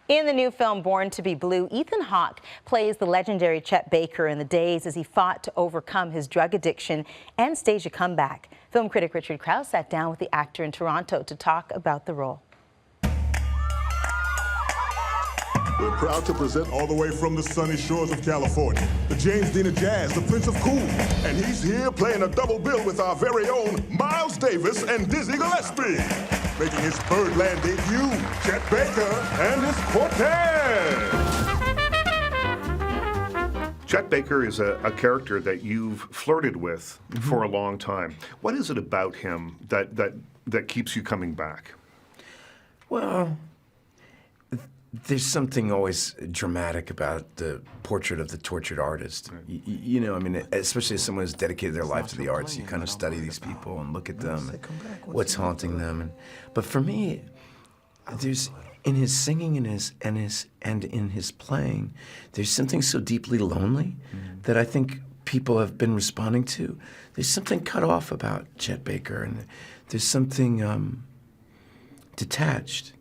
In the new film Born to be Blue, Ethan Hawke plays the legendary Chet Baker in the days as he fought to overcome his drug addiction and stage a comeback. Film critic Richard Crouse sat down with the actor in Toronto to talk about the role. We're proud to present all the way from the sunny shores of California, the James Dean of Jazz, the Prince of Cool. And he's here playing a double bill with our very own Miles Davis and Dizzy Gillespie. Making his Birdland debut, Chet Baker and his quartet. Chet Baker is a character that you've flirted with for a long time. What is it about him that keeps you coming back? Well, there's something always dramatic about the portrait of the tortured artist. Right. You know, I mean, especially as someone who's dedicated their life to the arts, you kind of study these people and look at them, and what's haunting them. But for me, there's in his singing and in his playing, there's something so deeply lonely that I think people have been responding to. There's something cut off about Chet Baker, and there's something detached.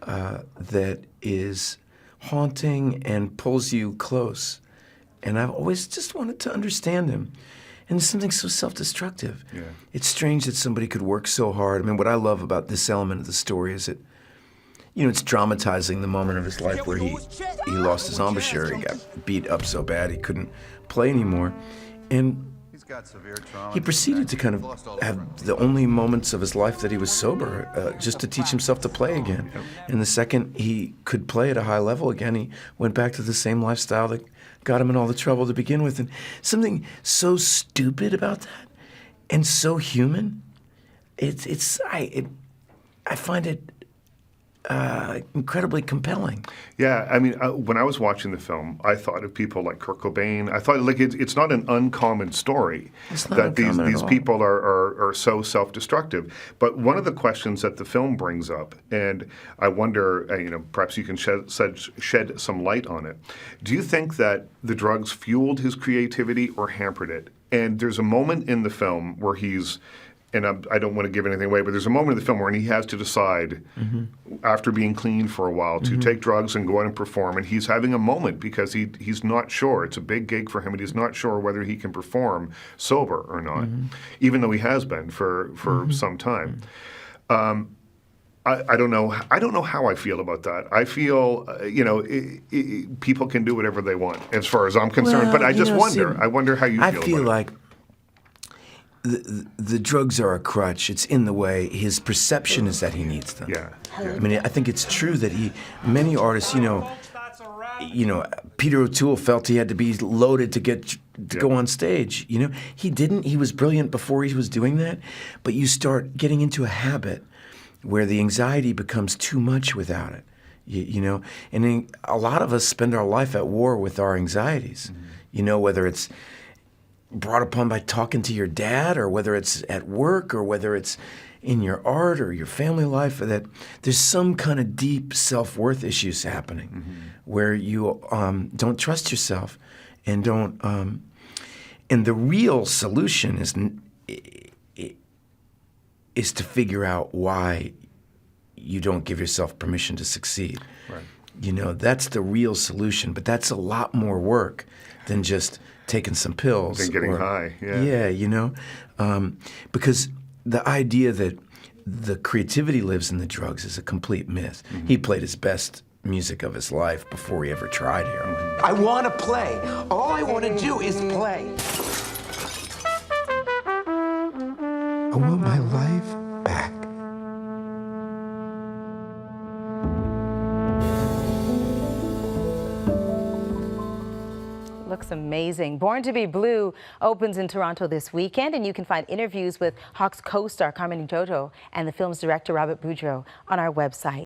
That is haunting and pulls you close. And I've always just wanted to understand him. And there's something so self-destructive. Yeah. It's strange that somebody could work so hard. I mean, what I love about this element of the story is that, you know, it's dramatizing the moment of his life where he lost his embouchure. He got beat up so bad he couldn't play anymore. And he proceeded to kind of have the only moments of his life that he was sober, just to teach himself to play again. And the second he could play at a high level again, he went back to the same lifestyle that got him in all the trouble to begin with. And something so stupid about that and so human, I find it incredibly compelling. Yeah, I mean, when I was watching the film, I thought of people like Kurt Cobain. I thought, like, it's not an uncommon story that these people are so self-destructive. But one of the questions that the film brings up, and I wonder, you know, perhaps you can shed some light on it. Do you think that the drugs fueled his creativity or hampered it? And there's a moment in the film where he's, and I don't want to give anything away, but there's a moment in the film where he has to decide, after being clean for a while, to take drugs and go out and perform. And he's having a moment because he's not sure. It's a big gig for him, and he's not sure whether he can perform sober or not, even though he has been for some time. I don't know. I don't know how I feel about that. I feel, you know, people can do whatever they want, as far as I'm concerned. Well, but I just wonder. See, I wonder how you feel about it. I feel like the drugs are a crutch. It's in the way. His perception is that he needs them. Yeah. I mean, I think it's true that many artists, you know, Peter O'Toole felt he had to be loaded to go on stage. You know, he didn't. He was brilliant before he was doing that. But you start getting into a habit where the anxiety becomes too much without it. You know, and then a lot of us spend our life at war with our anxieties. You know, whether it's brought upon by talking to your dad, or whether it's at work, or whether it's in your art or your family life, that there's some kind of deep self-worth issues happening where you don't trust yourself and don't. And the real solution is to figure out why you don't give yourself permission to succeed. Right. You know, that's the real solution, but that's a lot more work than just taking some pills. Than getting high, yeah. Yeah, you know, because the idea that the creativity lives in the drugs is a complete myth. He played his best music of his life before he ever tried heroin. I want to play. All I want to do is play. I want my life back. Looks amazing. Born to be Blue opens in Toronto this weekend, and you can find interviews with Hawke's co-star Carmen Jojo and the film's director Robert Boudreau on our website.